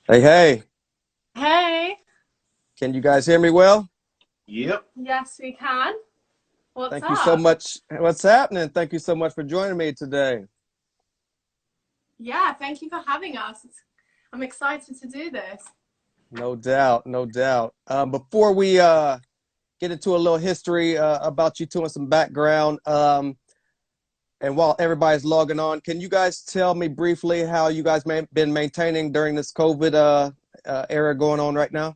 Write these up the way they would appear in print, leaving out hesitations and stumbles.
Hey, hey, Hey, can you guys hear me well? Yep. yes, we can. What's Thank you so up? much. What's happening? Thank you so much for joining me today. Yeah, thank you for having us. I'm excited to do this. No doubt, no doubt. Before we get into a little history about you two and some background, and while everybody's logging on, can you guys tell me briefly how you guys been maintaining during this COVID era going on right now?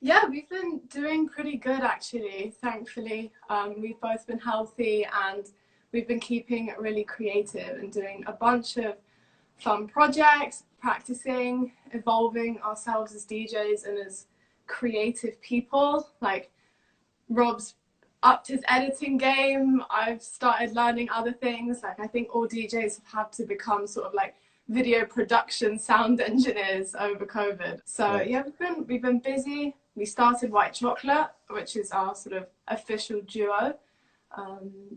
Yeah, we've been doing pretty good actually, thankfully. We've both been healthy and we've been keeping really creative and doing a bunch of fun projects, practicing, evolving ourselves as DJs and as creative people. Like Rob's upped his editing game. I've started learning other things. Like I think all DJs have had to become sort of like video production sound engineers over COVID. So Right. yeah, we've been busy. We started White Chocolate, which is our sort of official duo.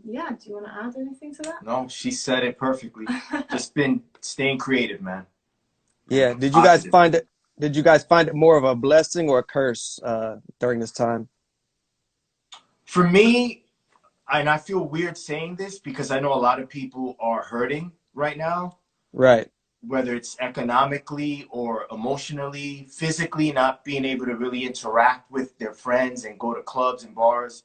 Yeah, do you want to add anything to No, she said it perfectly. that? Just been staying creative, man, and Yeah. Did you guys positive. find it? Did you guys find it more of a blessing or a curse during this time? For me, and I feel weird saying this because I know a lot of people are hurting right now, Right. whether it's economically or emotionally, physically, not being able to really interact with their friends and go to clubs and bars.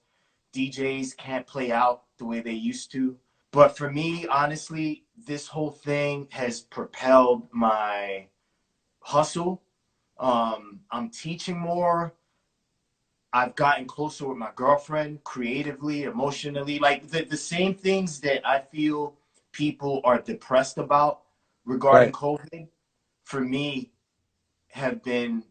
DJs can't play out the way they used to. But for me, honestly, this whole thing has propelled my hustle. I'm teaching more. I've gotten closer with my girlfriend creatively, emotionally, like the same things that I feel people are depressed about regarding Right. COVID, for me, have been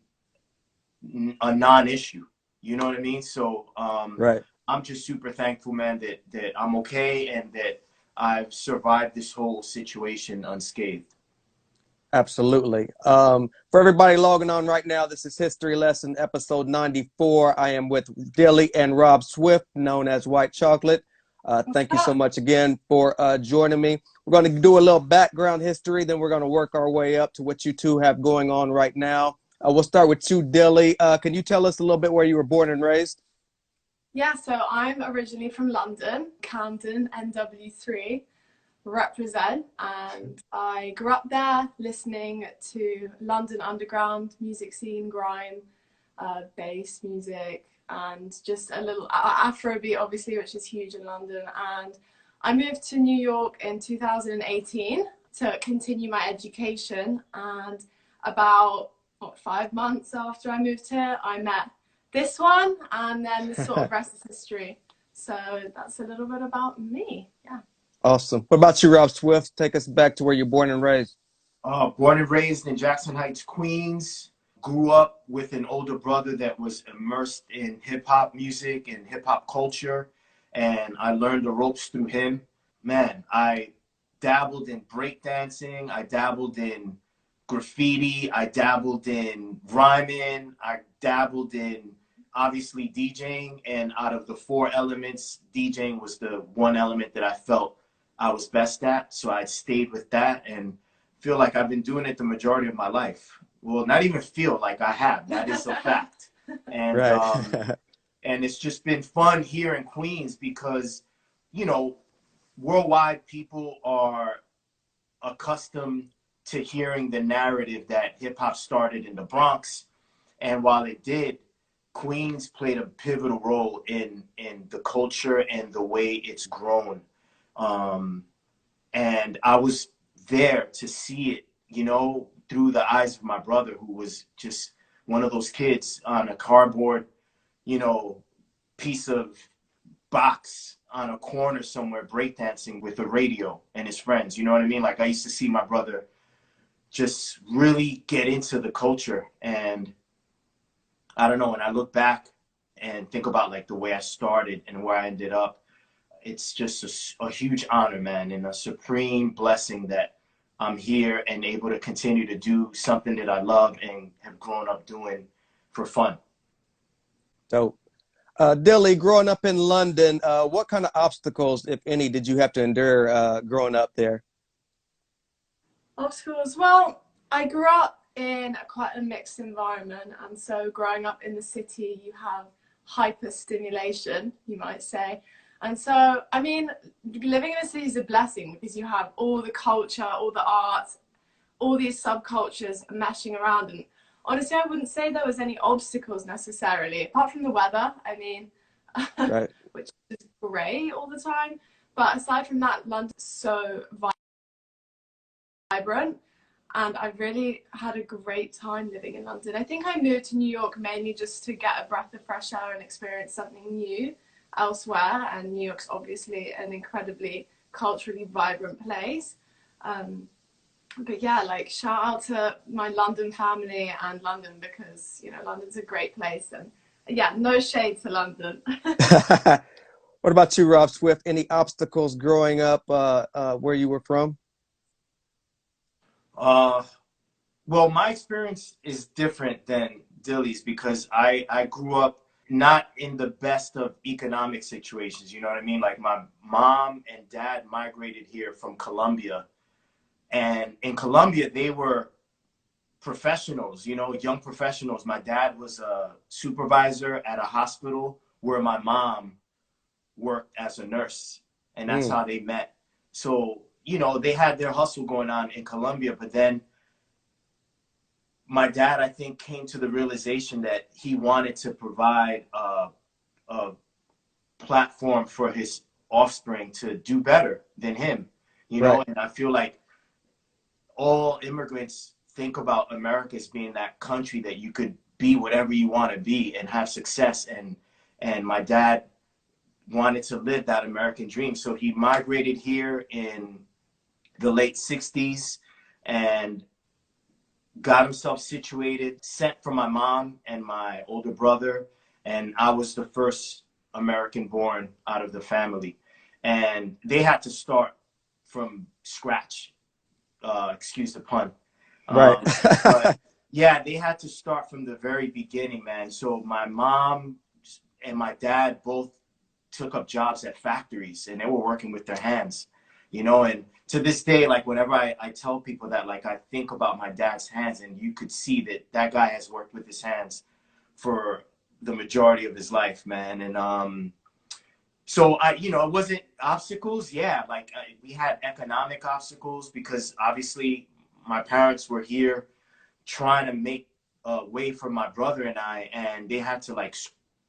a non-issue. You know what I mean? So Right. I'm just super thankful, man, that I'm okay and that I've survived this whole situation unscathed. Absolutely. For everybody logging on right now, this is History Lesson episode 94. I am with Dilly and Rob Swift, known as White Chocolate. What's Thank you so up? much again for joining me. We're going to do a little background history, then we're going to work our way up to what you two have going on right now. We'll start with you, Dilly. Can you tell us a little bit where you were born and raised? Yeah, so I'm originally from London, Camden, NW3. Represent, and I grew up there listening to London underground music scene, grime, bass music, and just a little Afrobeat, obviously, which is huge in London. And I moved to New York in 2018 to continue my education. And about 5 months after I moved here, I met this one, and then the sort of rest is history. So that's a little bit about me. Yeah. Awesome. What about you, Rob Swift? Take us back to where you're born and raised. Born and raised in Jackson Heights, Queens. Grew up with an older brother that was immersed in hip hop music and hip hop culture, and I learned the ropes through him. Man, I dabbled in breakdancing, I dabbled in graffiti, I dabbled in rhyming, I dabbled in obviously DJing, and out of the four elements, DJing was the one element that I felt I was best at, so I stayed with that and feel like I've been doing it the majority of my life. Well, not even feel like I have. That is a fact. And Right. and it's just been fun here in Queens because, you know, worldwide people are accustomed to hearing the narrative that hip hop started in the Bronx, and while it did, Queens played a pivotal role in the culture and the way it's grown. Um, and I was there to see it, through the eyes of my brother, who was just one of those kids on a cardboard, you know, piece of box on a corner somewhere breakdancing with a radio and his friends. You know what I mean? Like I used to see my brother just really get into the culture, and I don't know. When I look back and think about like the way I started and where I ended up, it's just a huge honor, man, and a supreme blessing that I'm here and able to continue to do something that I love and have grown up doing for fun. Dope. Dilly, growing up in London, what kind of obstacles, if any, did you have to endure growing up there? Obstacles. Well, I grew up. in quite a mixed environment, and so growing up in the city, you have hyper stimulation, you might say. And so, I mean, living in a city is a blessing because you have all the culture, all the art, all these subcultures meshing around. And honestly, I wouldn't say there was any obstacles necessarily, apart from the weather, I mean, Right. which is grey all the time. But aside from that, London's so vibrant. And I really had a great time living in London. I think I moved to New York mainly just to get a breath of fresh air and experience something new elsewhere. And New York's obviously an incredibly culturally vibrant place. But yeah, like shout out to my London family and London, because, you know, London's a great place. And yeah, no shade to London. What about you, Rob Swift? Any obstacles growing up where you were from? Well, my experience is different than Dilly's because I grew up not in the best of economic situations. You know what I mean? Like my mom and dad migrated here from Colombia. And in Colombia, they were professionals, you know, young professionals. My dad was a supervisor at a hospital where my mom worked as a nurse. And that's how they met. So, you know, they had their hustle going on in Colombia, but then my dad, I think, came to the realization that he wanted to provide a platform for his offspring to do better than him, you know? And I feel like all immigrants think about America as being that country that you could be whatever you want to be and have success. And my dad wanted to live that American dream. So he migrated here in the late 60s and got himself situated, sent for my mom and my older brother. And I was the first American born out of the family. And they had to start from scratch. Excuse the pun. Right. But yeah, they had to start from the very beginning, man. So my mom and my dad both took up jobs at factories and they were working with their hands, you know. And to this day, like whenever I tell people that, like I think about my dad's hands, and you could see that that guy has worked with his hands for the majority of his life, man. And so you know, it wasn't obstacles. Yeah, like we had economic obstacles because obviously my parents were here trying to make a way for my brother and I, and they had to like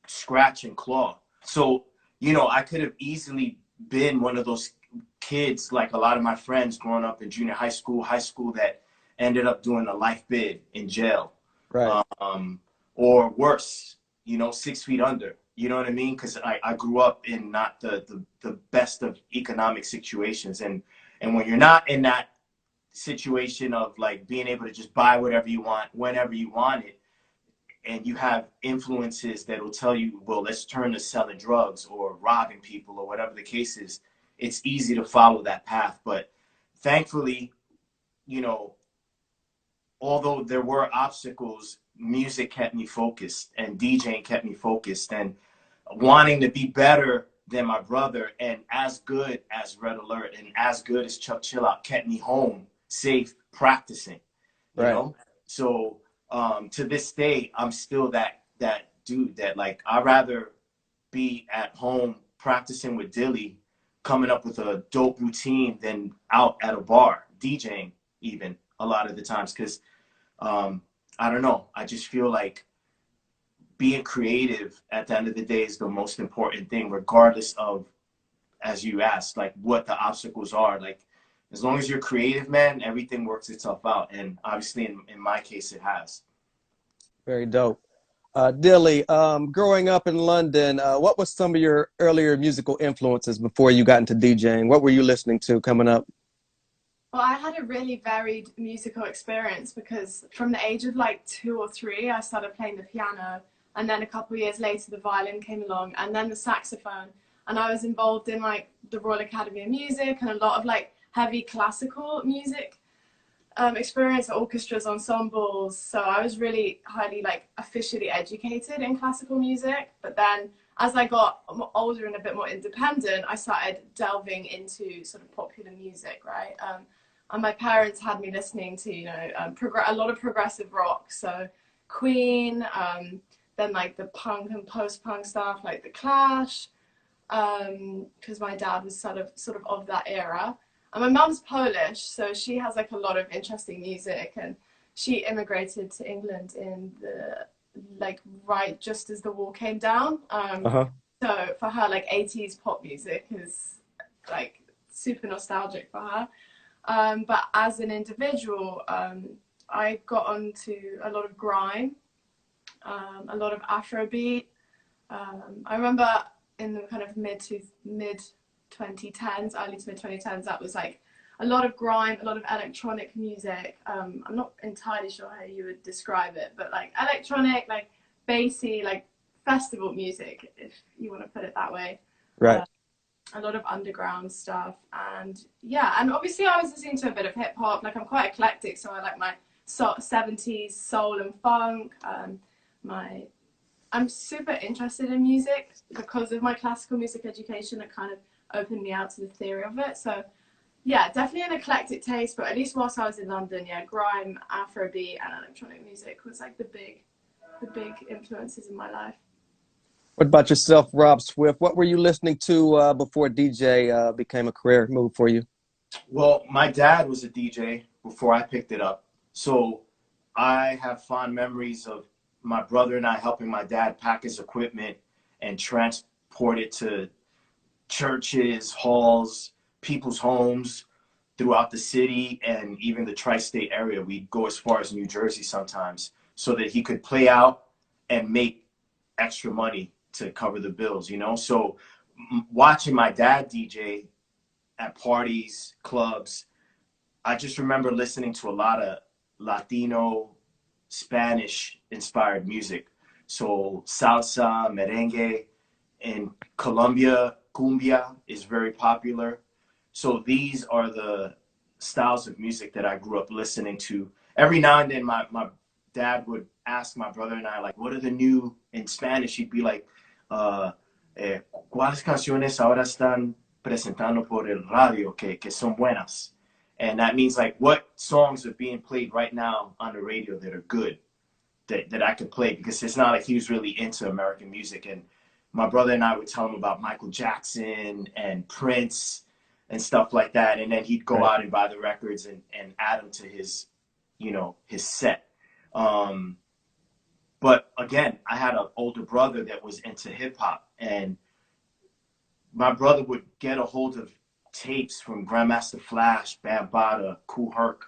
scratch and claw. So, you know, I could have easily been one of those kids, like a lot of my friends growing up in junior high school, that ended up doing a life bid in jail. Right. Or worse, you know, 6 feet under. You know what I mean? Because I grew up in not the best of economic situations. And when you're not in that situation of like being able to just buy whatever you want, whenever you want it, and you have influences that will tell you, well, let's turn to selling drugs or robbing people or whatever the case is, it's easy to follow that path. But thankfully, you know, although there were obstacles, music kept me focused and DJing kept me focused and wanting to be better than my brother and as good as Red Alert and as good as Chuck Chill Out kept me home safe practicing, you know? So to this day, I'm still that dude that like, I'd rather be at home practicing with Dilly, coming up with a dope routine than out at a bar, DJing even a lot of the times. Cause I don't know, I just feel like being creative at the end of the day is the most important thing, regardless of, as you asked, like what the obstacles are. Like, as long as you're creative, man, everything works itself out. And obviously, in my case, it has. Very dope. Dilly, growing up in London, what was some of your earlier musical influences before you got into DJing? What were you listening to coming up? Well, I had a really varied musical experience because from the age of like 2 or 3, I started playing the piano. And then a couple of years later, the violin came along and then the saxophone. And I was involved in like the Royal Academy of Music and a lot of like heavy classical music experience, orchestras, ensembles. So I was really highly like officially educated in classical music. But then as I got older and a bit more independent, I started delving into sort of popular music, right? And my parents had me listening to, a lot of progressive rock. So Queen, then like the punk and post-punk stuff, like The Clash, because my dad was sort of that era. And my mum's Polish, so she has like a lot of interesting music, and she immigrated to England in the right just as the wall came down. So for her, like 80s pop music is like super nostalgic for her. But as an individual, I got onto a lot of grime, a lot of Afrobeat. I remember in the kind of mid 2010s, early to mid 2010s, that was like a lot of grime, a lot of electronic music. I'm not entirely sure how you would describe it, but like electronic, like bassy, like festival music, if you want to put it that way. Right. A lot of underground stuff, and yeah, and obviously I was listening to a bit of hip hop. Like I'm quite eclectic, so I like my 70s soul and funk. I'm super interested in music because of my classical music education. It kind of opened me out to the theory of it. So yeah, definitely an eclectic taste, but at least whilst I was in London, yeah, grime, Afrobeat, and electronic music was like the big influences in my life. What about yourself, Rob Swift? What were you listening to before DJ became a career move for you? Well, my dad was a DJ before I picked it up. So I have fond memories of my brother and I helping my dad pack his equipment and transport it to churches, halls, people's homes throughout the city and even the tri-state area. We'd go as far as New Jersey sometimes so that he could play out and make extra money to cover the bills, you know? So watching my dad DJ at parties, clubs, I just remember listening to a lot of Latino, Spanish inspired music. So salsa, merengue. In Colombia, cumbia is very popular. So these are the styles of music that I grew up listening to. Every now and then my dad would ask my brother and I, like, what are the new in Spanish? He'd be like, ¿cuáles canciones ahora están presentando por el radio que son buenas? And that means like what songs are being played right now on the radio that are good, that I could play, because it's not like he was really into American music. And my brother and I would tell him about Michael Jackson and Prince and stuff like that. And then he'd go out and buy the records and add them to his, his set. But again, I had an older brother that was into hip hop, and my brother would get a hold of tapes from Grandmaster Flash, Bambaataa, Kool Herc,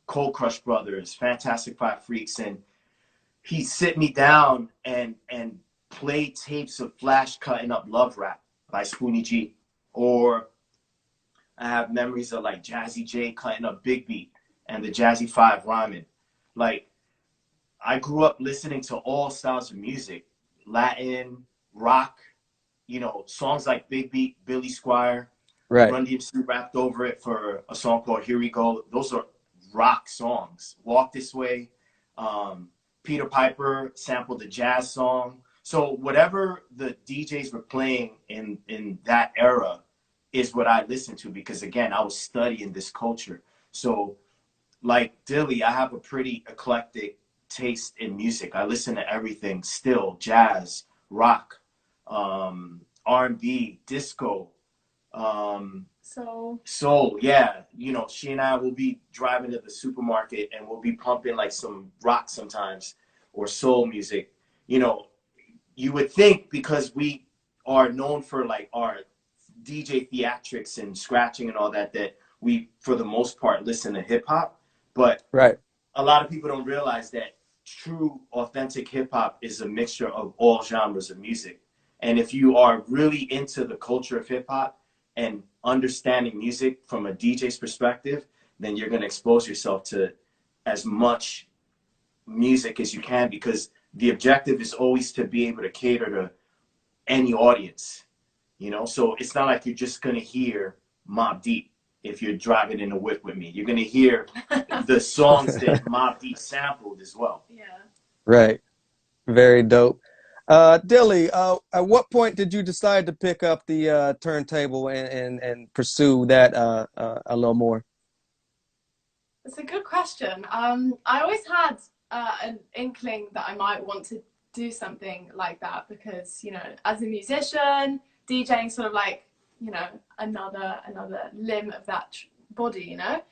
Cold Crush Brothers, Fantastic Five Freaks, and he'd sit me down and play tapes of Flash cutting up Love Rap by Spoonie G. Or I have memories of like Jazzy J cutting up Big Beat and the Jazzy Five rhyming. Like, I grew up listening to all styles of music, Latin, rock, songs like Big Beat, Billy Squire, Run DMC rapped over it for a song called Here We Go. Those are rock songs. Walk This Way, Peter Piper sampled the jazz song. So whatever the DJs were playing in that era is what I listened to, because again, I was studying this culture. So like Dilly, I have a pretty eclectic taste in music. I listen to everything still: jazz, rock, R&B, disco, soul. Yeah, she and I will be driving to the supermarket and we'll be pumping like some rock sometimes, or soul music. You would think, because we are known for like our DJ theatrics and scratching and all that, that we for the most part listen to hip hop, but a lot of people don't realize that true authentic hip hop is a mixture of all genres of music. And if you are really into the culture of hip hop and understanding music from a DJ's perspective, then you're going to expose yourself to as much music as you can, because the objective is always to be able to cater to any audience, So it's not like you're just going to hear Mobb Deep if you're driving in a whip with me. You're going to hear the songs that Mobb Deep sampled as well. Yeah. Right. Very dope. Dilly, at what point did you decide to pick up the turntable and pursue that a little more? It's a good question. I always had an inkling that I might want to do something like that because, you know, as a musician, DJing sort of like, you know, another limb of that body, you know.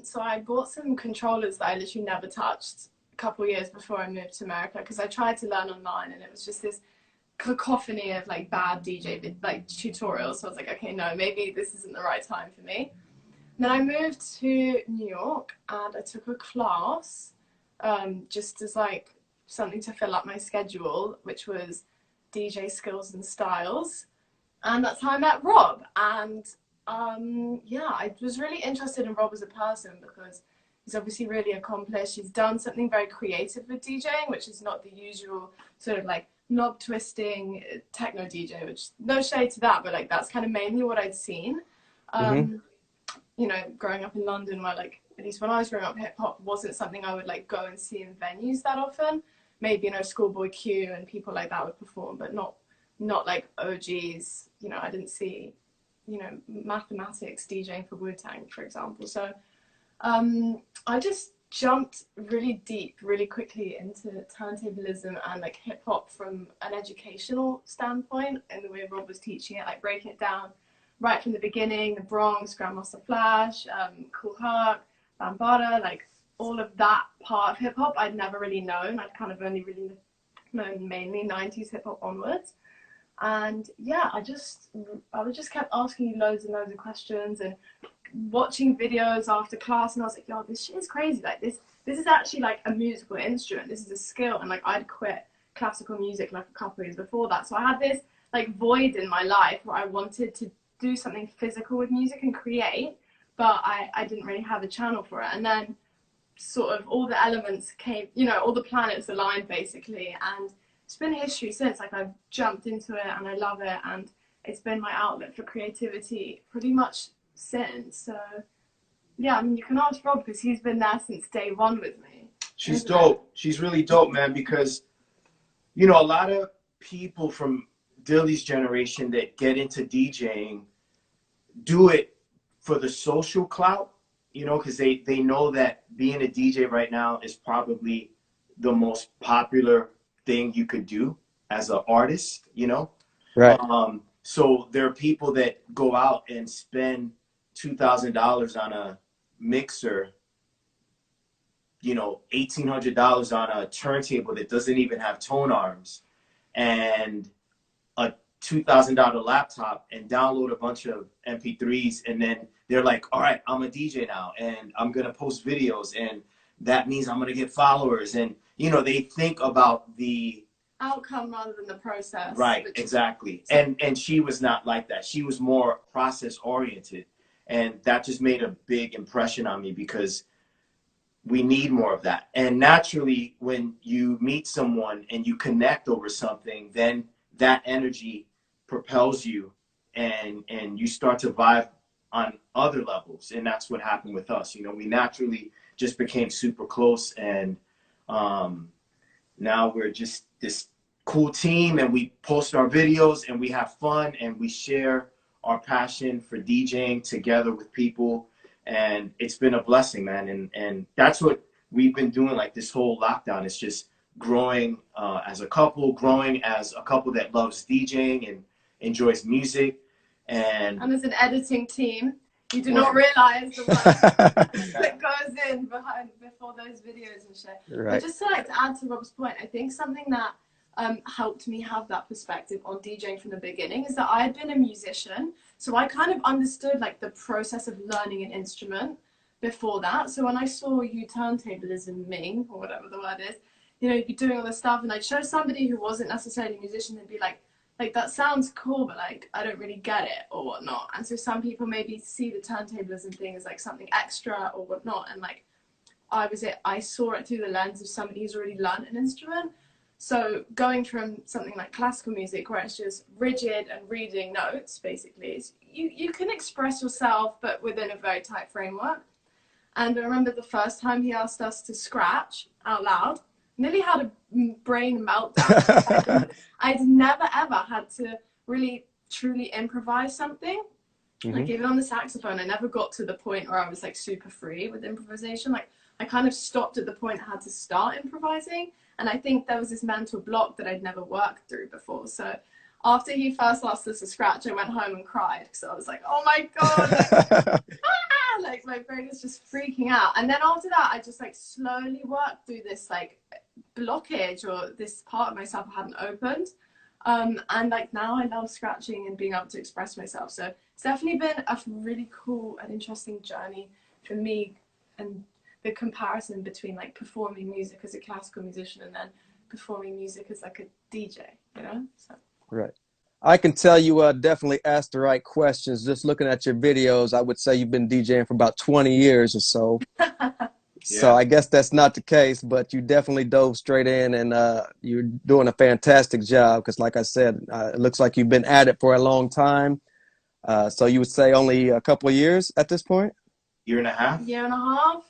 So I bought some controllers that I literally never touched a couple of years before I moved to America because I tried to learn online and it was just this cacophony of like bad DJ like tutorials. So I was like, okay, no, maybe this isn't the right time for me. Then I moved to New York and I took a class just as like something to fill up my schedule, which was DJ skills and styles. And that's how I met Rob. And yeah, I was really interested in Rob as a person because he's obviously really accomplished. He's done something very creative with DJing, which is not the usual sort of like knob twisting techno DJ, which no shade to that, but like that's kind of mainly what I'd seen. You know, growing up in London where like, at least when I was growing up, hip hop wasn't something I would like go and see in venues that often. Maybe, you know, Schoolboy Q and people like that would perform, but not like OGs. You know, I didn't see, you know, Mathematics DJing for Wu-Tang, for example. So I just jumped really deep, really quickly into turntablism and like hip hop from an educational standpoint and the way Rob was teaching it, like breaking it down right from the beginning, the Bronx, Grandmaster Flash, Cool Herc, Bambaataa, like all of that part of hip hop I'd never really known. I'd kind of only really known mainly 90s hip hop onwards. And yeah, I just kept asking you loads and loads of questions and watching videos after class, and I was like, yo, this shit is crazy. Like this is actually like a musical instrument. This is a skill. And like I'd quit classical music like a couple of years before that. So I had this like void in my life where I wanted to do something physical with music and create, but I didn't really have a channel for it. And then sort of all the elements came, you know, all the planets aligned basically, and it's been history since. Like I've jumped into it and I love it, and it's been my outlet for creativity pretty much since. So yeah, I mean, you can ask Rob because he's been there since day one with me. She's dope. She's really dope, man, because, you know, a lot of people from Dilly's generation that get into DJing do it for the social clout, you know, because they know that being a DJ right now is probably the most popular thing you could do as an artist, you know? Right. So there are people that go out and spend $2,000 on a mixer, you know, $1,800 on a turntable that doesn't even have tone arms, and a $2,000 laptop, and download a bunch of MP3s, and then they're like, all right, I'm a DJ now and I'm gonna post videos and that means I'm gonna get followers, and you know, they think about the outcome rather than the process. Right, exactly. And she was not like that. She was more process oriented, and that just made a big impression on me because we need more of that. And naturally, when you meet someone and you connect over something, then that energy propels you and you start to vibe on other levels. And that's what happened with us. You know, we naturally just became super close, and now we're just this cool team, and we post our videos and we have fun and we share our passion for DJing together with people. And it's been a blessing, man. And that's what we've been doing like this whole lockdown. It's just growing as a couple that loves DJing and enjoys music. And as an editing team, you do not realize the work that goes in before those videos and shit. Right. But just to add to Rob's point, I think something that helped me have that perspective on DJing from the beginning is that I had been a musician, so I kind of understood like the process of learning an instrument before that. So when I saw you turntablism Ming, or whatever the word is, you know, you'd be doing all this stuff, and I'd show somebody who wasn't necessarily a musician and be like that sounds cool, but like I don't really get it or whatnot. And so some people maybe see the turntablism thing as like something extra or whatnot, and like I saw it through the lens of somebody who's already learned an instrument. So going from something like classical music where it's just rigid and reading notes, basically, is you can express yourself, but within a very tight framework. And I remember the first time he asked us to scratch out loud, nearly had a brain meltdown. I'd never ever had to really truly improvise something Like even on the saxophone, I never got to the point where I was like super free with improvisation. Like I kind of stopped at the point I had to start improvising. And I think there was this mental block that I'd never worked through before. So after he first asked us to scratch, I went home and cried because I was like, oh my God, like, like my brain is just freaking out. And then after that, I just like slowly worked through this like blockage or this part of myself I hadn't opened. And like now I love scratching and being able to express myself. So it's definitely been a really cool and interesting journey for me, and the comparison between like performing music as a classical musician and then performing music as like a DJ, you know? So. Right. I can tell you definitely asked the right questions. Just looking at your videos, I would say you've been DJing for about 20 years or so. So I guess that's not the case, but you definitely dove straight in, and you're doing a fantastic job because, like I said, it looks like you've been at it for a long time. So you would say only a couple of years at this point? Year and a half. Year and a half.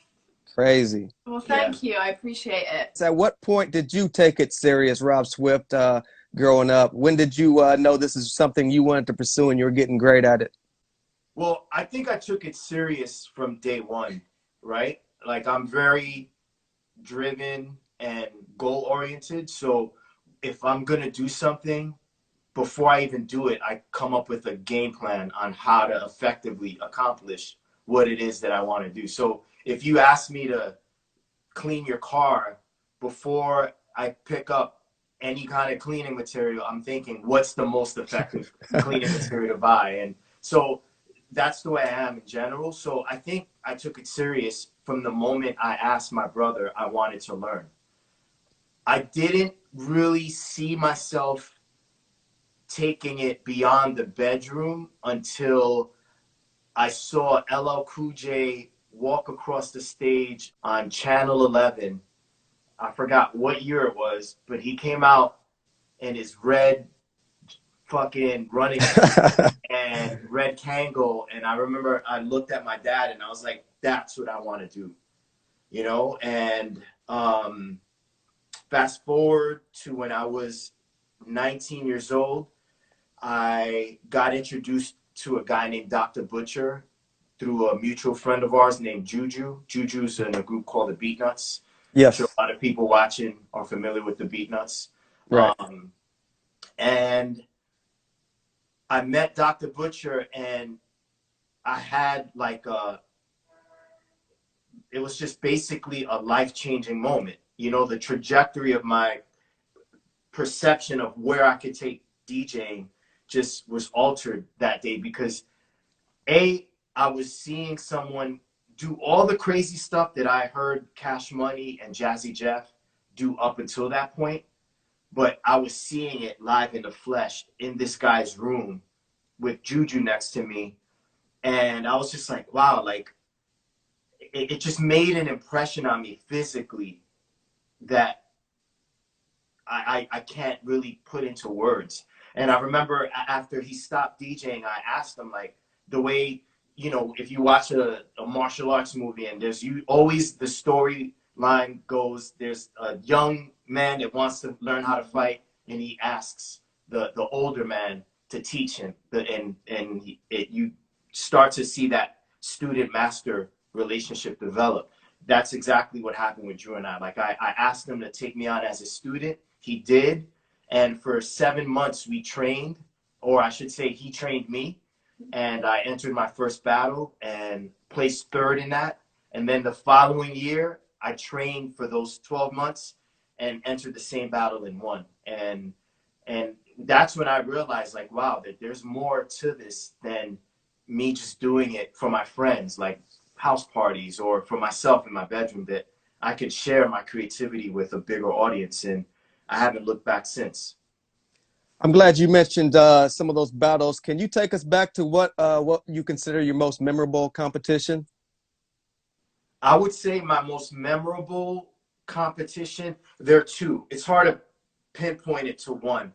Crazy. Well, thank you. I appreciate it. So at what point did you take it serious, Rob Swift, growing up? When did you know this is something you wanted to pursue and you were getting great at it? Well, I think I took it serious from day one, right? Like I'm very driven and goal oriented. So if I'm going to do something, before I even do it, I come up with a game plan on how to effectively accomplish what it is that I want to do. So if you ask me to clean your car, before I pick up any kind of cleaning material, I'm thinking, what's the most effective cleaning material to buy? And so that's the way I am in general. So I think I took it serious from the moment I asked my brother I wanted to learn. I didn't really see myself taking it beyond the bedroom until I saw LL Cool J walk across the stage on Channel 11. I forgot what year it was, but he came out in his red fucking running and red Kangol. And I remember I looked at my dad and I was like, that's what I want to do, you know? And fast forward to when I was 19 years old, I got introduced to a guy named Dr. Butcher through a mutual friend of ours named Juju. Juju's in a group called the Beatnuts. Yes. I'm sure a lot of people watching are familiar with the Beatnuts. Right. And I met Dr. Butcher, and I had like it was just basically a life-changing moment. You know, the trajectory of my perception of where I could take DJing just was altered that day because I was seeing someone do all the crazy stuff that I heard Cash Money and Jazzy Jeff do up until that point, but I was seeing it live in the flesh in this guy's room with Juju next to me. And I was just like, wow, like it just made an impression on me physically that I can't really put into words. And I remember after he stopped DJing, I asked him, like, the way, you know, if you watch a martial arts movie and there's always the storyline goes, there's a young man that wants to learn how to fight, and he asks the older man to teach him. You start to see that student-master relationship develop. That's exactly what happened with Drew and I. Like, I asked him to take me on as a student. He did. And for 7 months, we trained, or I should say he trained me. And I entered my first battle and placed third in that. And then the following year, I trained for those 12 months and entered the same battle and won. And that's when I realized, like, wow, that there's more to this than me just doing it for my friends, like house parties, or for myself in my bedroom, that I could share my creativity with a bigger audience. And I haven't looked back since. I'm glad you mentioned some of those battles. Can you take us back to what you consider your most memorable competition? I would say my most memorable competition, there are two. It's hard to pinpoint it to one.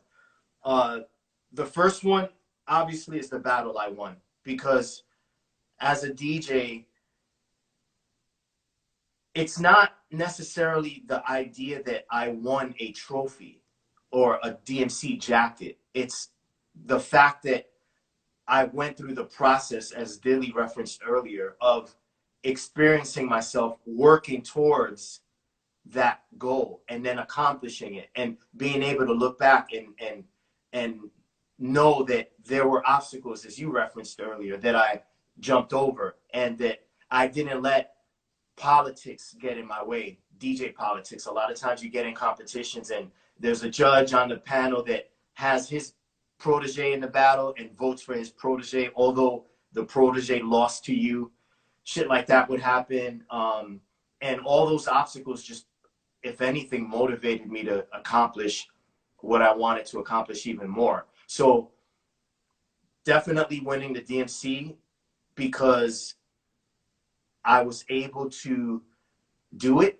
The first one, obviously, is the battle I won, because as a DJ, it's not necessarily the idea that I won a trophy or a DMC jacket. It's the fact that I went through the process, as Dilly referenced earlier, of experiencing myself working towards that goal and then accomplishing it, and being able to look back and know that there were obstacles, as you referenced earlier, that I jumped over, and that I didn't let politics get in my way. DJ politics. A lot of times you get in competitions and there's a judge on the panel that has his protege in the battle and votes for his protege, although the protege lost to you. Shit like that would happen. And all those obstacles just, if anything, motivated me to accomplish what I wanted to accomplish even more. So definitely winning the DMC, because I was able to do it.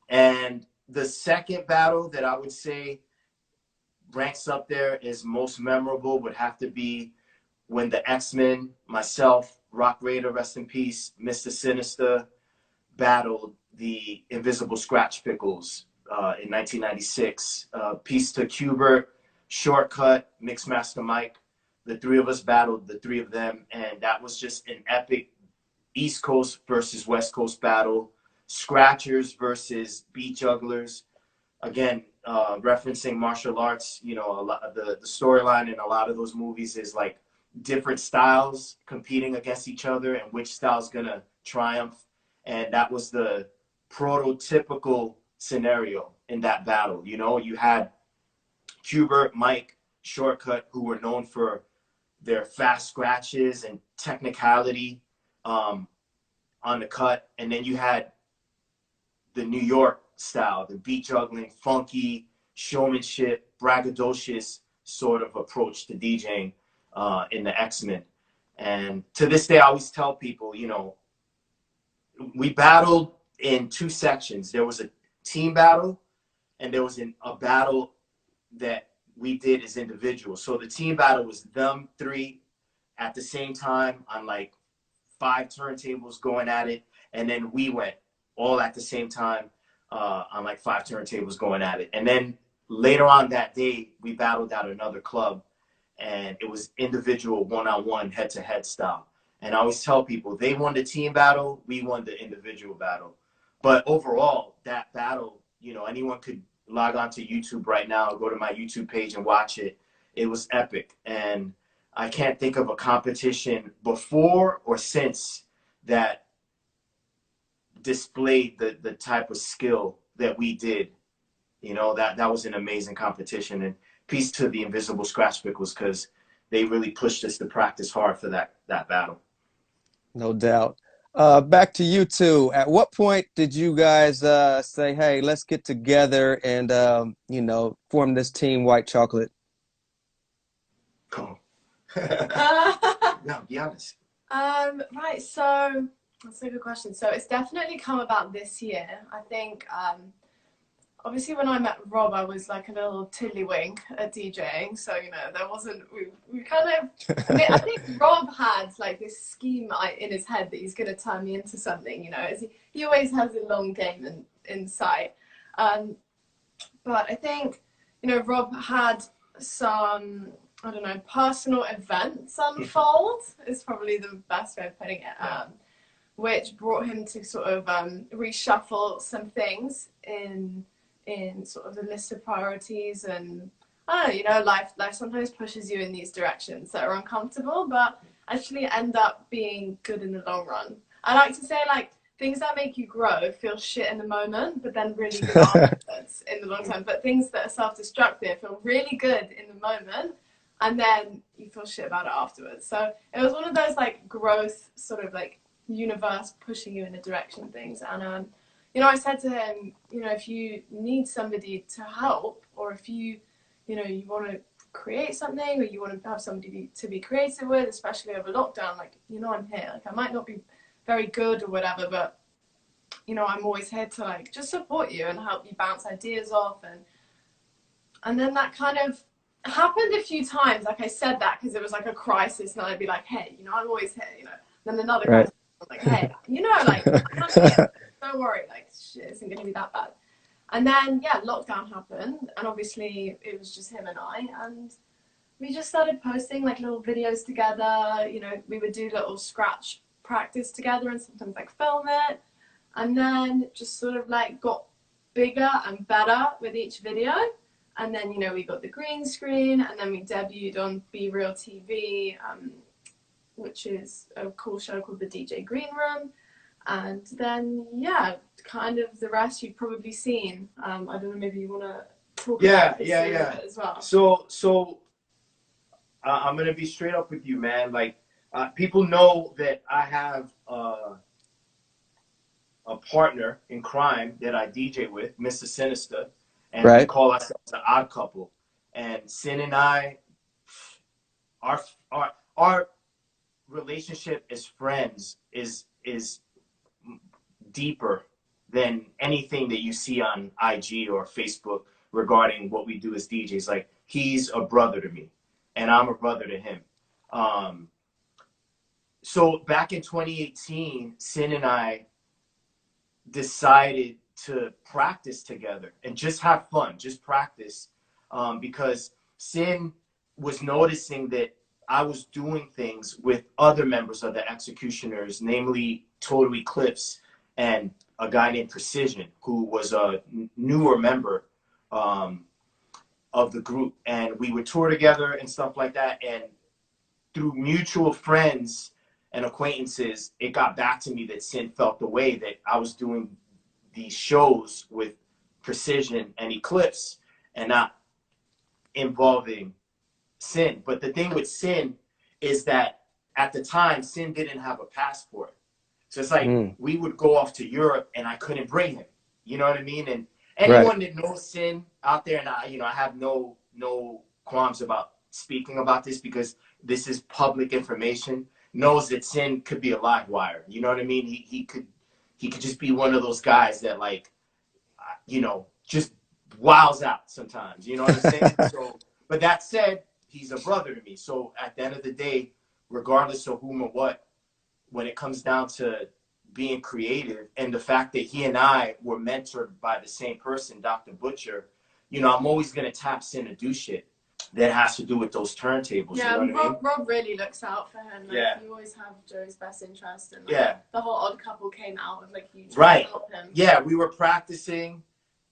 And the second battle that I would say ranks up there as most memorable would have to be when the X-Men, myself, Rock Raider, rest in peace, Mr. Sinister, battled the Invisible Scratch Pickles in 1996. Peace to Qbert, Shortcut, Mixmaster Mike. The three of us battled the three of them, and that was just an epic East Coast versus West Coast battle. Scratchers versus beat jugglers. Again, referencing martial arts, you know, a lot of the storyline in a lot of those movies is like different styles competing against each other and which style's gonna triumph. And that was the prototypical scenario in that battle. You know, you had Qbert, Mike, Shortcut, who were known for their fast scratches and technicality on the cut. And then you had the New York style, the beat juggling, funky, showmanship, braggadocious sort of approach to DJing in the X-Men. And to this day, I always tell people, you know, we battled in two sections. There was a team battle, and there was a battle that we did as individuals. So the team battle was them three at the same time on like 5 turntables going at it, and then we went all at the same time on like 5 turntables going at it. And then later on that day, we battled at another club, and it was individual, one-on-one, head-to-head style. And I always tell people, they won the team battle, we won the individual battle. But overall, that battle, you know, anyone could log on to YouTube right now, go to my YouTube page and watch it. It was epic. And I can't think of a competition before or since that displayed the type of skill that we did. You know, that was an amazing competition. And peace to the Invisible Scratch Pickles, because they really pushed us to practice hard for that battle. No doubt. Back to you two. At what point did you guys say, hey, let's get together and, you know, form this team, White Chocolate? Oh. No, be honest. Right, so that's a good question. So it's definitely come about this year. I think obviously when I met Rob, I was like a little tiddlywink at DJing. So, you know, there wasn't, we kind of, I think Rob had like this scheme in his head that he's going to turn me into something, you know, as he always has a long game in sight. But I think, you know, Rob had some, I don't know, personal events unfold is probably the best way of putting it, which brought him to sort of reshuffle some things in sort of the list of priorities. And I don't know, you know, life sometimes pushes you in these directions that are uncomfortable, but actually end up being good in the long run. I like to say, like, things that make you grow feel shit in the moment, but then really good afterwards in the long term. But things that are self-destructive feel really good in the moment, and then you feel shit about it afterwards. So it was one of those like growth sort of like universe pushing you in a direction things. And you know, I said to him, you know, if you need somebody to help, or if you know, you want to create something, or you want to have somebody to be creative with, especially over lockdown, like, you know, I'm here. Like, I might not be very good or whatever, but, you know, I'm always here to like just support you and help you bounce ideas off. And then that kind of happened a few times. Like, I said that because it was like a crisis, and I'd be like, hey, you know, I'm always here, you know. Then another crisis, I'm like, hey, you know, like, I'm here. Don't worry, like, shit isn't going to be that bad. And then, yeah, lockdown happened, and obviously it was just him and I, and we just started posting like little videos together. You know, we would do little scratch practice together and sometimes like film it. And then it just sort of like got bigger and better with each video. And then, you know, we got the green screen, and then we debuted on Be Real TV, which is a cool show called the DJ Green Room. And then, yeah, kind of the rest you've probably seen. I don't know, maybe you want to talk about this a little bit as well. So I'm going to be straight up with you, man. Like, people know that I have a partner in crime that I DJ with, Mr. Sinister, and we call ourselves the Odd Couple. And Sin and I, our relationship as friends is deeper than anything that you see on IG or Facebook regarding what we do as DJs. Like, he's a brother to me, and I'm a brother to him. So back in 2018, Sin and I decided to practice together and just have fun, just practice, because Sin was noticing that I was doing things with other members of the Executioners, namely Total Eclipse and a guy named Precision, who was a newer member of the group. And we would tour together and stuff like that. And through mutual friends and acquaintances, it got back to me that Sin felt the way that I was doing these shows with Precision and Eclipse and not involving Sin. But the thing with Sin is that at the time, Sin didn't have a passport. So it's like we would go off to Europe and I couldn't bring him. You know what I mean? And anyone that knows Sin out there, and I have no qualms about speaking about this because this is public information, knows that Sin could be a live wire. You know what I mean? He could just be one of those guys that, like, just wows out sometimes. You know what I'm saying? So, but that said, he's a brother to me. So at the end of the day, regardless of whom or what, when it comes down to being creative and the fact that he and I were mentored by the same person, Dr. Butcher, I'm always going to tap Sin to do shit that has to do with those turntables. Yeah, you know what I mean? Rob really looks out for him. Like, you always have Joe's best interest. And the whole Odd Couple came out of like you trying to help him. Yeah, we were practicing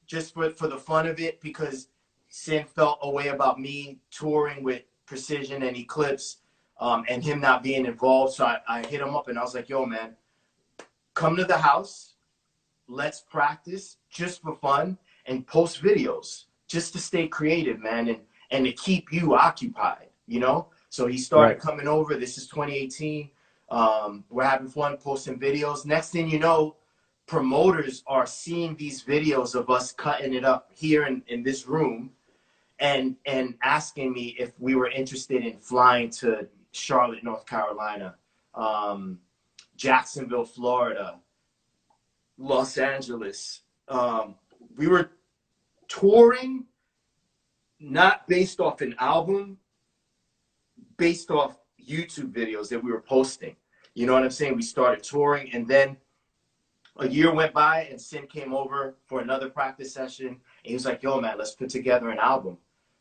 just for the fun of it because Sin felt a way about me touring with Precision and Eclipse. And him not being involved. So I hit him up and I was like, yo, man, come to the house. Let's practice just for fun and post videos just to stay creative, man, and to keep you occupied, So he started coming over. This is 2018. We're having fun posting videos. Next thing you know, promoters are seeing these videos of us cutting it up here in this room and asking me if we were interested in flying to Charlotte, North Carolina, Jacksonville, Florida, Los Angeles. We were touring not based off an album, based off YouTube videos that we were posting. You know what I'm saying? We started touring, and then a year went by and Sin came over for another practice session. And he was like, yo, man, let's put together an album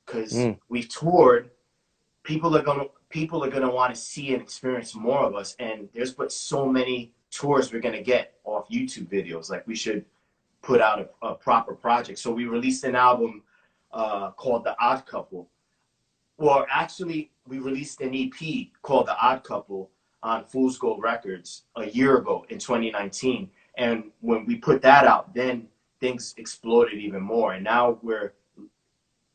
because we've toured. People are gonna want to see and experience more of us, and there's but so many tours we're gonna get off YouTube videos. Like, we should put out a proper project. So we released an album called The Odd Couple. Well, actually, we released an EP called The Odd Couple on Fool's Gold Records a year ago in 2019. And when we put that out, then things exploded even more. And now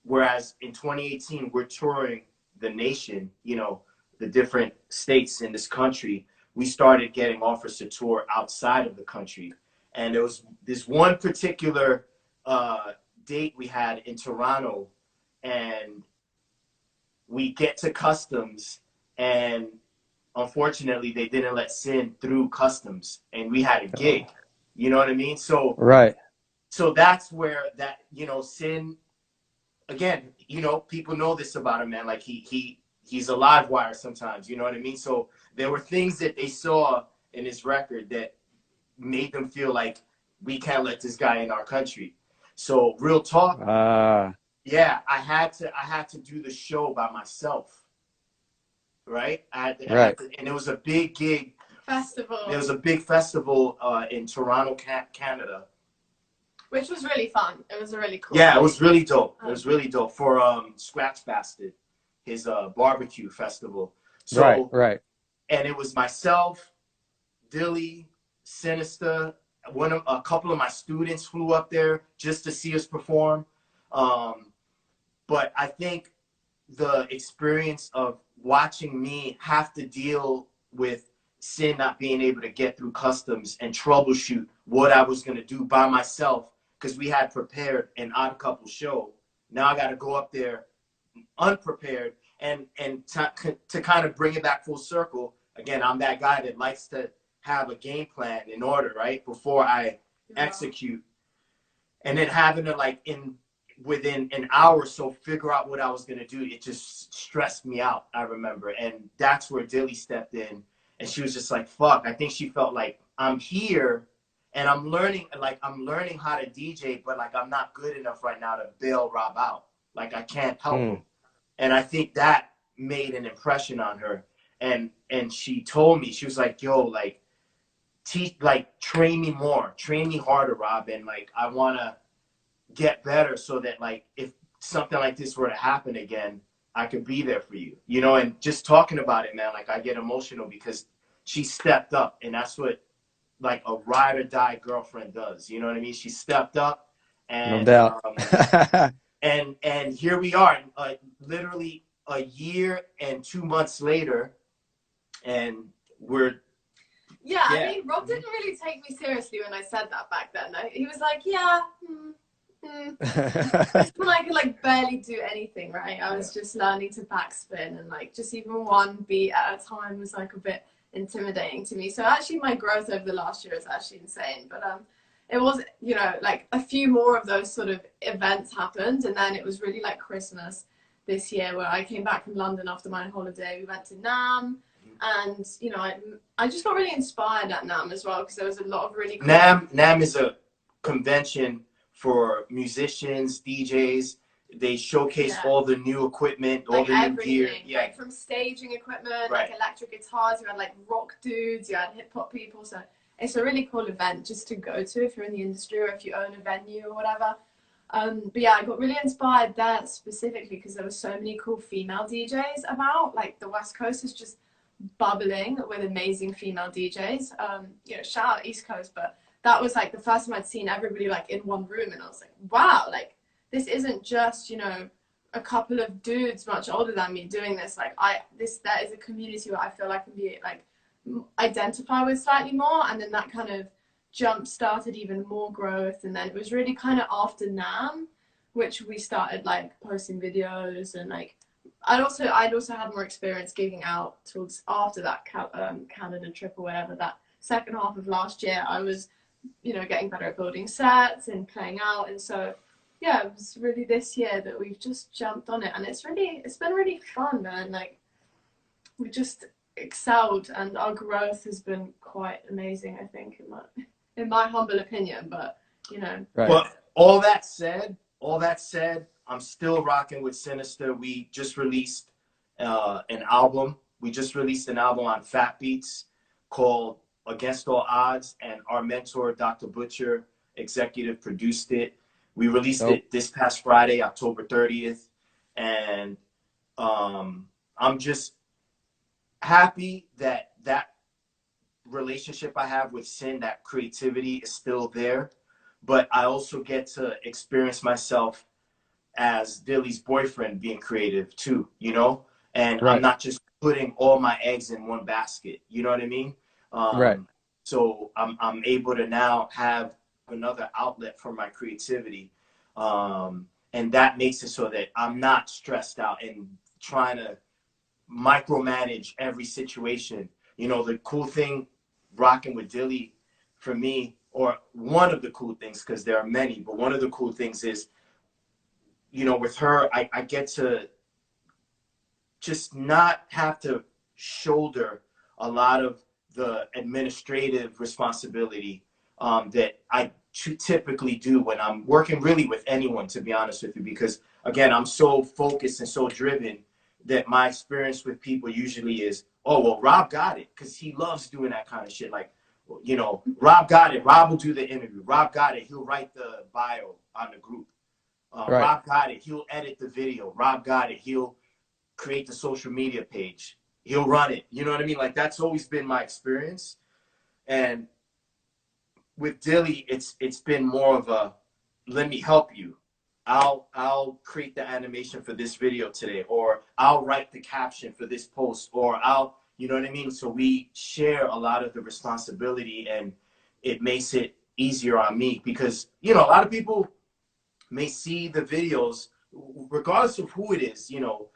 whereas in 2018 we're touring the nation, the different states in this country, we started getting offers to tour outside of the country. And there was this one particular date we had in Toronto, and we get to customs, and unfortunately they didn't let Sin through customs, and we had a gig. You know what I mean? So so that's where that, Sin, again, people know this about him, man. Like, he's a live wire sometimes, you know what I mean? So there were things that they saw in his record that made them feel like we can't let this guy in our country. So real talk, Yeah, I had to do the show by myself, right? Right. And it was a big gig. Festival. There was a big festival in Toronto, Canada. Which was really fun. It was a really cool Yeah, thing. it was really dope. It was really dope for Scratch Bastard, his barbecue festival. Right. So, Right. and it was myself, Dilly, Sinister. A couple of my students flew up there just to see us perform. But I think the experience of watching me have to deal with Sin not being able to get through customs and troubleshoot what I was going to do by myself, because we had prepared an Odd Couple show. Now I got to go up there unprepared, and to kind of bring it back full circle. Again, I'm that guy that likes to have a game plan in order, right, before I execute, and then having to like within an hour or so figure out what I was gonna do. It just stressed me out, I remember. And that's where Dilly stepped in, and she was just like, fuck. I think she felt like, I'm here and I'm learning how to DJ, but like I'm not good enough right now to bail Rob out. Like I can't help him. And I think that made an impression on her. And she told me, she was like, yo, like train me more, train me harder, Rob. And like I wanna get better so that like if something like this were to happen again, I could be there for you, you know. And just talking about it, man, like I get emotional because she stepped up, and that's what like a ride or die girlfriend does, you know what I mean? She stepped up, No and doubt. and here we are, literally a year and 2 months later, and we're I mean, Rob didn't really take me seriously when I said that back then. He was like, when I could like barely do anything, right? I was just learning to backspin, and like just even one beat at a time was like a bit intimidating to me. So actually my growth over the last year is actually insane. But it was, you know, like a few more of those sort of events happened, and then it was really like Christmas this year where I came back from London after my holiday. We went to NAMM, and you know, I just got really inspired at NAMM as well, because there was a lot of really cool NAMM is a convention for musicians, DJs. They showcase all the new equipment, all like the new gear. Yeah. Like from staging equipment, like electric guitars, you had like rock dudes, you had hip hop people. So it's a really cool event just to go to if you're in the industry or if you own a venue or whatever. But yeah, I got really inspired there specifically because there were so many cool female DJs about. Like the West Coast is just bubbling with amazing female DJs. You know, shout out East Coast, but that was like the first time I'd seen everybody like in one room, and I was like, wow, like this isn't just, you know, a couple of dudes much older than me doing this. Like that is a community where I feel I can be like identify with slightly more, and then that kind of jump started even more growth. And then it was really kind of after NAMM, which we started like posting videos, and like I'd also had more experience gigging out towards after that Canada trip or whatever. That second half of last year, I was, you know, getting better at building sets and playing out. And so yeah, it was really this year that we've just jumped on it, and it's been really fun, man. Like we just excelled, and our growth has been quite amazing, I think, in my humble opinion. But you know, but all that said, I'm still rocking with Sinister. We just released an album. We just released an album on Fat Beats called Against All Odds, and our mentor, Dr. Butcher, executive produced it. We released it this past Friday, October 30th. And I'm just happy that that relationship I have with Sin, that creativity is still there. But I also get to experience myself as Dilly's boyfriend being creative too, you know? And I'm not just putting all my eggs in one basket, you know what I mean? So I'm able to now have another outlet for my creativity. And that makes it so that I'm not stressed out and trying to micromanage every situation. You know, the cool thing rocking with Dilly for me, or one of the cool things, because there are many, but one of the cool things is, you know, with her, I get to just not have to shoulder a lot of the administrative responsibility that I typically do when I'm working really with anyone, to be honest with you, because again, I'm so focused and so driven that my experience with people usually is, oh, well, Rob got it, because he loves doing that kind of shit. Like, you know, Rob got it. Rob will do the interview. Rob got it. He'll write the bio on the group. Right. Rob got it. He'll edit the video. Rob got it. He'll create the social media page. He'll run it. You know what I mean? Like, that's always been my experience. And with Dilly, it's been more of a, let me help you. I'll create the animation for this video today, or I'll write the caption for this post, or I'll, you know what I mean? So we share a lot of the responsibility, and it makes it easier on me because, you know, a lot of people may see the videos, regardless of who it is, you know,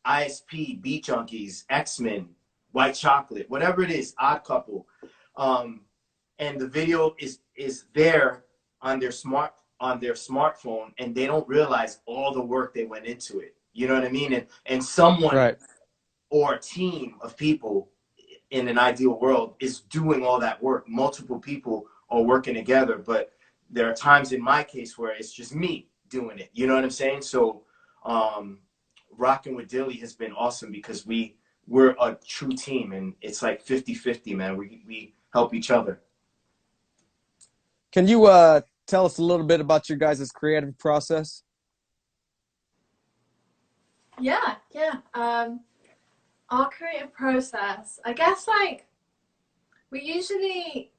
ISP, Beat Junkies, X-Men, White Chocolate, whatever it is, Odd Couple. And the video is there on their smartphone, and they don't realize all the work they went into it. You know what I mean? And someone Right. or a team of people in an ideal world is doing all that work. Multiple people are working together, but there are times in my case where it's just me doing it. You know what I'm saying? So rocking with Dilly has been awesome because we're a true team, and it's like 50-50, man. We help each other. Can you tell us a little bit about your guys' creative process? Yeah. Our creative process, I guess, like, we usually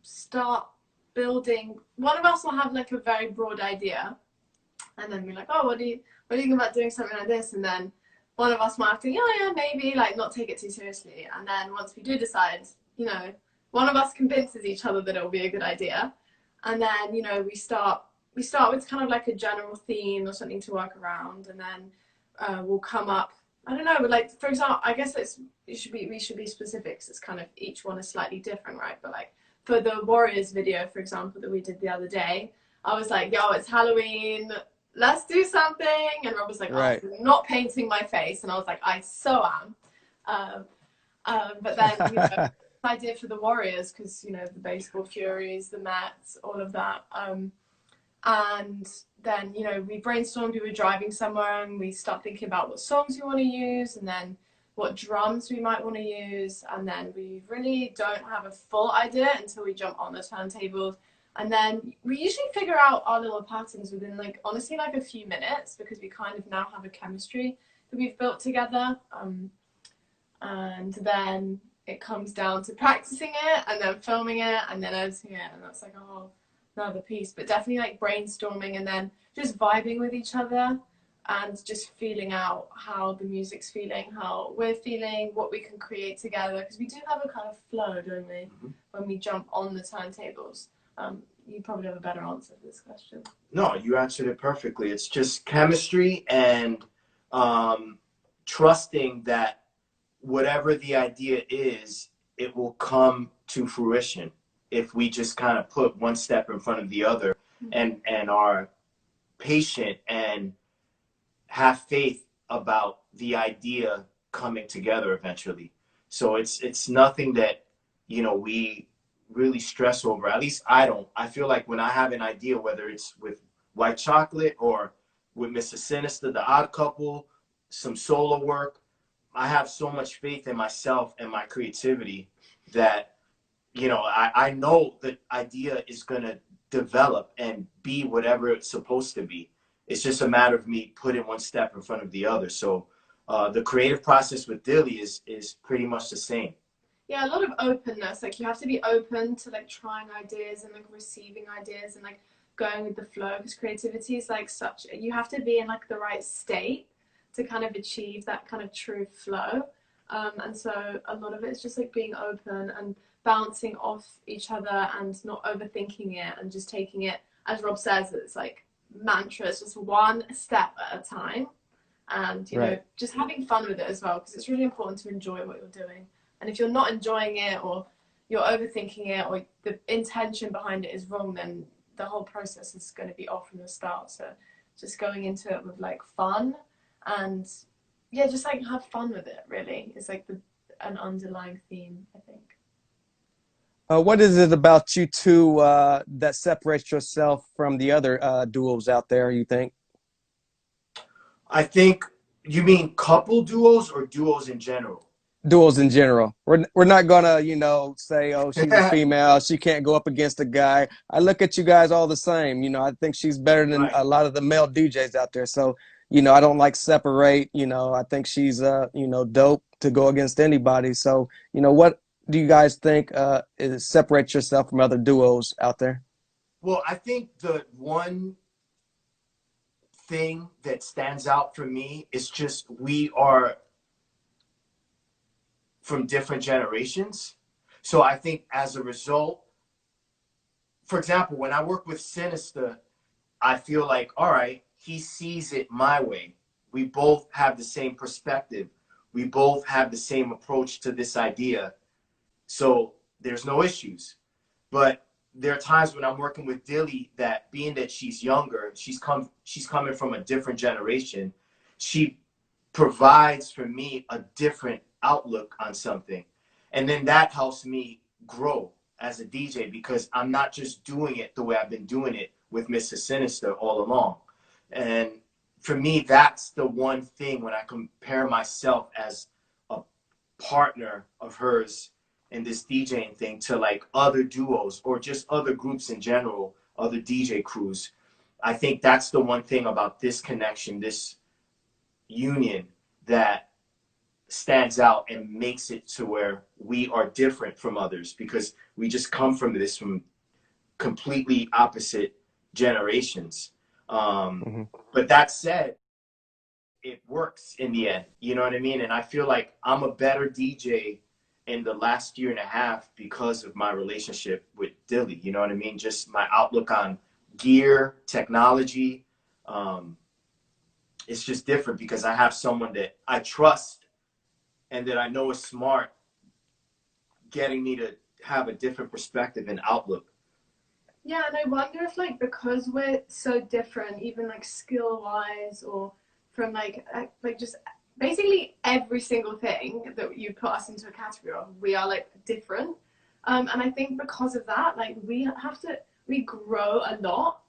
start building. One of us will have like a very broad idea, and then we're like, oh, what do you think about doing something like this? And then one of us might have to, yeah, maybe, like, not take it too seriously. And then once we do decide, you know, one of us convinces each other that it'll be a good idea. And then, you know, we start with kind of like a general theme or something to work around. And then we'll come up, I don't know, but like, for example, I guess we should be specific, 'cause it's kind of, each one is slightly different, right? But like for the Warriors video, for example, that we did the other day, I was like, yo, it's Halloween, let's do something. And Rob was like, Right. oh, I'm not painting my face. And I was like, I so am. But then, you know, idea for the Warriors, because, you know, the baseball Furies, the Mets, all of that. And then, you know, we brainstormed, we were driving somewhere, and we start thinking about what songs we want to use, and then what drums we might want to use. And then we really don't have a full idea until we jump on the turntables. And then we usually figure out our little patterns within, like, honestly, like a few minutes, because we kind of now have a chemistry that we've built together. And then it comes down to practicing it, and then filming it, and then editing it, and that's like a whole another piece. But definitely like brainstorming, and then just vibing with each other, and just feeling out how the music's feeling, how we're feeling, what we can create together, because we do have a kind of flow, don't we, when we jump on the turntables. You probably have a better answer for this question. No, you answered it perfectly. It's just chemistry and trusting that whatever the idea is, it will come to fruition if we just kind of put one step in front of the other, and are patient and have faith about the idea coming together eventually. So it's nothing that, you know, we really stress over. At least I don't. I feel like when I have an idea, whether it's with White Chocolate or with Mr. Sinister, the Odd Couple, some solo work, I have so much faith in myself and my creativity that, you know, I know the idea is going to develop and be whatever it's supposed to be. It's just a matter of me putting one step in front of the other. So the creative process with Dilly is pretty much the same. Yeah, a lot of openness. Like, you have to be open to like trying ideas and like receiving ideas and like going with the flow, because creativity is like such, you have to be in like the right state to kind of achieve that kind of true flow. And so a lot of it is just like being open and bouncing off each other and not overthinking it, and just taking it, as Rob says, it's like mantras, just one step at a time. And, you know, just having fun with it as well, because it's really important to enjoy what you're doing. And if you're not enjoying it, or you're overthinking it, or the intention behind it is wrong, then the whole process is going to be off from the start. So just going into it with like fun, and yeah, just like have fun with it, really. It's like an underlying theme, I think. What is it about you two that separates yourself from the other duos out there, you think? I think you mean couple duos or duos in general? Duels in general. We're not gonna, you know, say, oh, she's a female, she can't go up against a guy. I look at you guys all the same. You know, I think she's better than Right. a lot of the male DJs out there. So, you know, I don't like separate. You know, I think she's you know, dope to go against anybody. So, you know, what do you guys think is separates yourself from other duos out there? Well, I think the one thing that stands out for me is just we are from different generations. So I think as a result, for example, when I work with Sinister, I feel like, all right, he sees it my way. We both have the same perspective. We both have the same approach to this idea. So there's no issues. But there are times when I'm working with Dilly that being that she's younger, she's coming from a different generation. She provides for me a different outlook on something. And then that helps me grow as a DJ because I'm not just doing it the way I've been doing it with Mr. Sinister all along. And for me, that's the one thing when I compare myself as a partner of hers in this DJing thing to like other duos or just other groups in general, other DJ crews. I think that's the one thing about this connection, this union that stands out and makes it to where we are different from others because we just come from completely opposite generations. Mm-hmm. But that said, it works in the end. You know what I mean? And I feel like I'm a better DJ in the last year and a half because of my relationship with Dilly. You know what I mean? Just my outlook on gear, technology. It's just different because I have someone that I trust and that I know is smart, getting me to have a different perspective and outlook. Yeah, and I wonder if like because we're so different, even like skill wise or from like just basically every single thing that you put us into a category of, we are like different. And I think because of that, like we grow a lot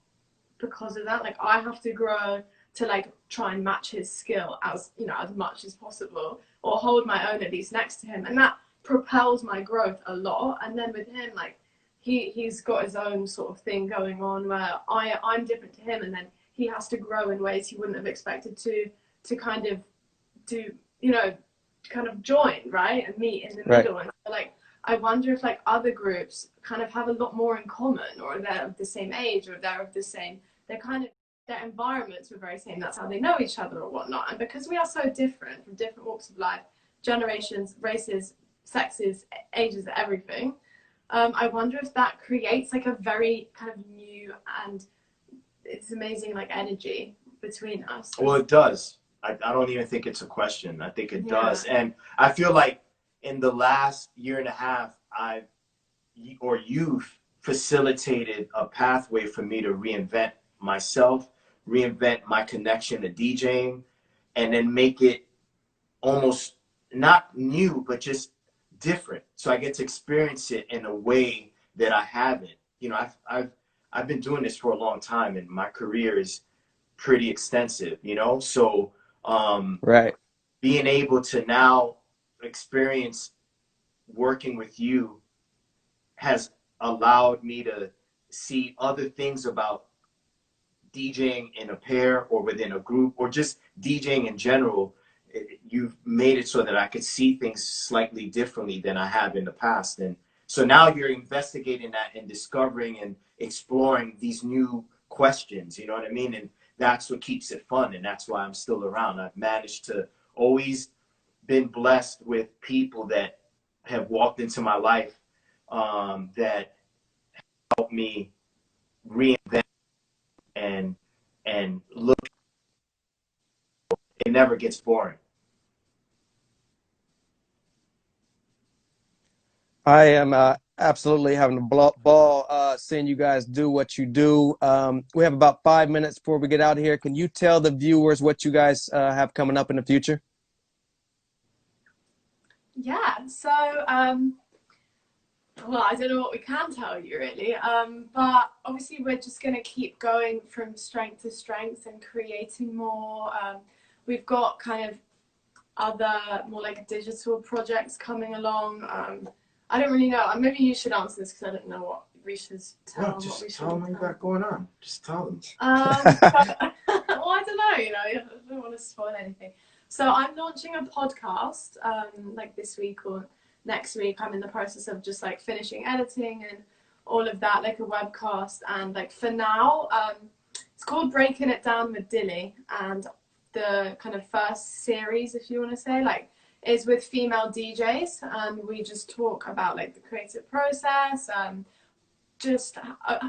because of that. Like I have to grow to like try and match his skill as you know as much as possible, or hold my own at least next to him, and that propels my growth a lot. And then with him, like he's got his own sort of thing going on where I'm different to him, and then he has to grow in ways he wouldn't have expected to kind of do, you know, kind of join, right, and meet in the Right. middle. And so, like I wonder if like other groups kind of have a lot more in common, or they're of the same age, or they're of the same, they're kind of, their environments were very same, that's how they know each other or whatnot. And because we are so different from different walks of life, generations, races, sexes, ages, everything, I wonder if that creates like a very kind of new and it's amazing like energy between us. Well, it does. I don't even think it's a question. I think it does. And I feel like in the last year and a half, you've facilitated a pathway for me to reinvent myself, reinvent my connection to DJing, and then make it almost not new, but just different. So I get to experience it in a way that I haven't. You know, I've been doing this for a long time, and my career is pretty extensive. You know, so Right. being able to now experience working with you has allowed me to see other things about DJing in a pair or within a group or just DJing in general. You've made it so that I could see things slightly differently than I have in the past. And so now you're investigating that and discovering and exploring these new questions, you know what I mean? And that's what keeps it fun. And that's why I'm still around. I've managed to always been blessed with people that have walked into my life that helped me reinvent and look. It never gets boring. I am absolutely having a ball seeing you guys do what you do. We have about 5 minutes before we get out of here. Can you tell the viewers what you guys have coming up in the future? Yeah, so Well, I don't know what we can tell you really, but obviously we're just going to keep going from strength to strength and creating more. We've got kind of other more like digital projects coming along. I don't really know. Maybe you should answer this because I don't know what we should tell. No, just tell them what you got going on. Just tell them. But, well, I don't know. You know, I don't want to spoil anything. So I'm launching a podcast like this week or next week. I'm in the process of just like finishing editing and all of that, like a webcast. And like for now, it's called Breaking It Down with Dilly, and the kind of first series, if you want to say, like, is with female DJs, and we just talk about like the creative process, just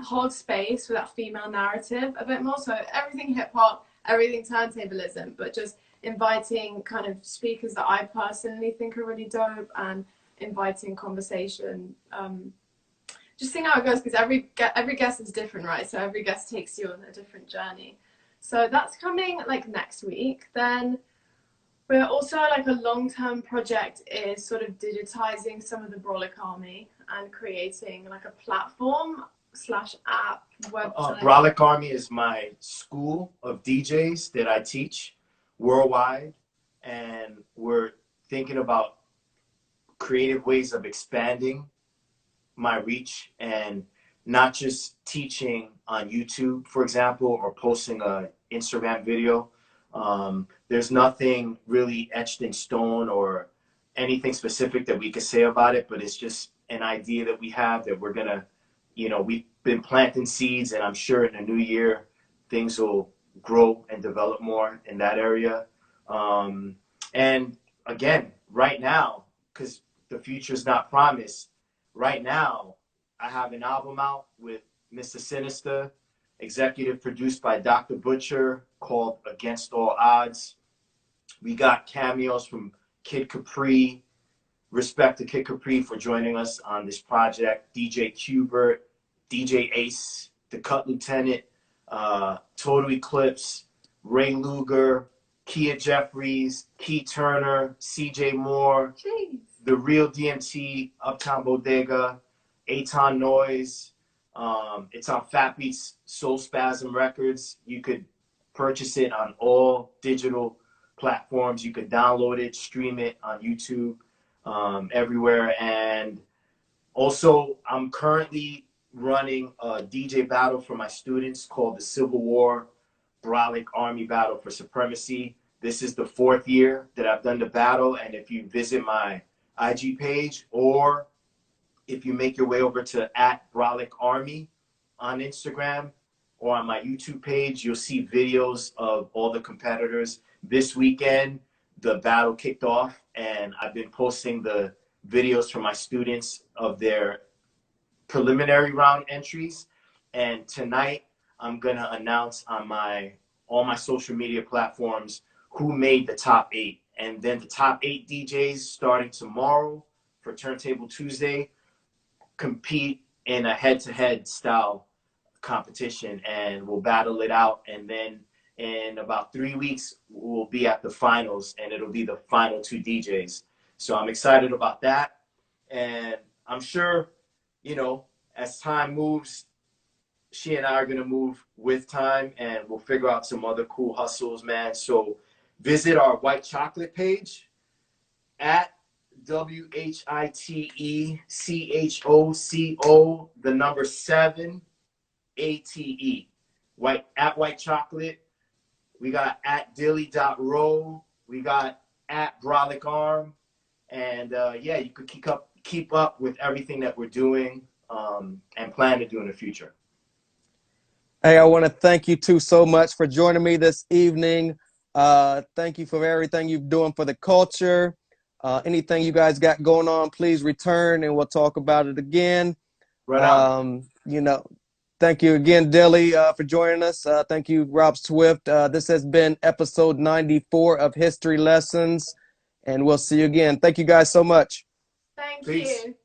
hold space for that female narrative a bit more. So everything hip hop, everything turntablism, but just inviting kind of speakers that I personally think are really dope and inviting conversation. Just seeing how it goes, because every guest is different, right? So every guest takes you on a different journey. So that's coming like next week. Then we're also like a long-term project is sort of digitizing some of the Brolic Army and creating like a platform / app website. Brolic Army is my school of DJs that I teach worldwide, and we're thinking about creative ways of expanding my reach and not just teaching on YouTube, for example, or posting a Instagram video. There's nothing really etched in stone or anything specific that we could say about it, but it's just an idea that we have that we're gonna, you know, we've been planting seeds, and I'm sure in the new year things will grow and develop more in that area. And again, right now, because the future is not promised, right now I have an album out with Mr. Sinister, executive produced by Dr. Butcher, called Against All Odds. We got cameos from Kid Capri. Respect to Kid Capri for joining us on this project. DJ Qbert, DJ Ace, The Cut Lieutenant, Total Eclipse, Ray Luger, Kia Jeffries, Key Turner, CJ Moore, Jeez. The Real DMT, Uptown Bodega, Aton Noise. It's on Fat Beats Soul Spasm Records. You could purchase it on all digital platforms. You could download it, stream it on YouTube, everywhere. And also, I'm currently running a DJ battle for my students called the Civil War Brolic Army Battle for Supremacy. This is the 4th year that I've done the battle, and if you visit my IG page, or if you make your way over to @BrolicArmy on Instagram or on my YouTube page, you'll see videos of all the competitors. This weekend, the battle kicked off, and I've been posting the videos from my students of their preliminary round entries. And tonight, I'm gonna announce on all my social media platforms who made the top 8. And then the top 8 DJs starting tomorrow for Turntable Tuesday compete in a head-to-head style competition, and we'll battle it out. And then in about 3 weeks, we'll be at the finals, and it'll be the final 2 DJs. So I'm excited about that. And I'm sure, you know, as time moves, she and I are going to move with time, and we'll figure out some other cool hustles, man. So visit our White Chocolate page at WHITECHOCO7ATE. White Chocolate. We got at Dilly.Rowe. We got at Brolic Arm. And yeah, you could keep up with everything that we're doing and plan to do in the future. Hey, I want to thank you two so much for joining me this evening. Thank you for everything you're doing for the culture. Anything you guys got going on, please return and we'll talk about it again. Right on. You know, thank you again, Dilly, for joining us. Thank you, Rob Swift. This has been episode 94 of History Lessons, and we'll see you again. Thank you guys so much. Thank Peace. you.